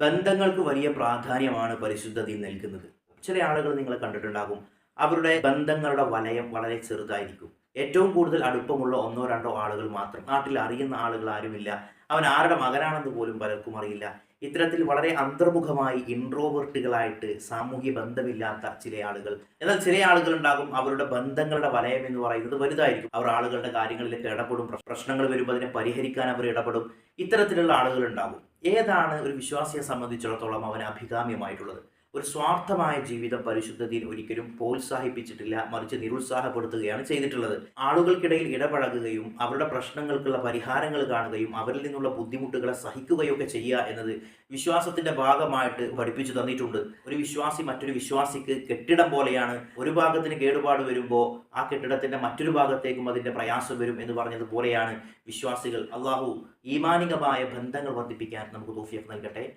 ബന്ധങ്ങൾക്ക് വലിയ പ്രാധാന്യമാണ് പരിശുദ്ധ ദീൻ നൽകുന്നത്. ചില ആളുകൾ നിങ്ങൾ കണ്ടിട്ടുണ്ടാകും. അവരുടെ ബന്ധങ്ങളുടെ വലയം വളരെ ചെറുതായിരിക്കും. ഏറ്റവും കൂടുതൽ അടുപ്പമുള്ള ഒന്നോ രണ്ടോ ആളുകൾ മാത്രം. നാട്ടിൽ അറിയുന്ന ആളുകൾ ആരുമില്ല. അവൻ ആരുടെ മകനാണെന്ന് പോലും പലർക്കും അറിയില്ല. ഇത്തരത്തിൽ വളരെ അന്തർമുഖമായി ഇൻട്രോവേർട്ടുകളായിട്ട് സാമൂഹ്യ ബന്ധമില്ലാത്ത ചില ആളുകൾ. എന്നാൽ ചില ആളുകളുണ്ടാകും അവരുടെ ബന്ധങ്ങളുടെ വലയം എന്ന് പറയുന്നത് വലുതായിരിക്കും. അവർ ആളുകളുടെ കാര്യങ്ങളിലൊക്കെ ഇടപെടും. പ്രശ്നങ്ങൾ വരുമ്പോൾ അതിനെ പരിഹരിക്കാൻ അവർ ഇടപെടും. ഇത്തരത്തിലുള്ള ആളുകളുണ്ടാകും. ഏതാണ് ഒരു വിശ്വാസിയെ സംബന്ധിച്ചിടത്തോളം അവന് അഭികാമ്യമായിട്ടുള്ളത്? ഒരു സ്വാർത്ഥമായ ജീവിതം പരിശുദ്ധ ദീൻ ഒരിക്കലും പ്രോത്സാഹിപ്പിച്ചിട്ടില്ല, മറിച്ച് നിരുത്സാഹപ്പെടുത്തുകയാണ് ചെയ്തിട്ടുള്ളത്. ആളുകൾക്കിടയിൽ ഇടപഴകുകയും അവരുടെ പ്രശ്നങ്ങൾക്കുള്ള പരിഹാരങ്ങൾ കാണുകയും അവരിൽ നിന്നുള്ള ബുദ്ധിമുട്ടുകളെ സഹിക്കുകയൊക്കെ ചെയ്യുക എന്നത് വിശ്വാസത്തിന്റെ ഭാഗമായിട്ട് പഠിപ്പിച്ചു തന്നിട്ടുണ്ട്. ഒരു വിശ്വാസി മറ്റൊരു വിശ്വാസിക്ക് കെട്ടിടം പോലെയാണ്. ഒരു ഭാഗത്തിന് കേടുപാട് വരുമ്പോൾ ആ കെട്ടിടത്തിന്റെ മറ്റൊരു ഭാഗത്തേക്കും അതിന്റെ പ്രയാസം വരും എന്ന് പറഞ്ഞതുപോലെയാണ് വിശ്വാസികൾ. അള്ളാഹു ഈമാനികമായ ബന്ധങ്ങൾ വർദ്ധിപ്പിക്കാൻ നമുക്ക് തൗഫീഖ് നൽകട്ടെ.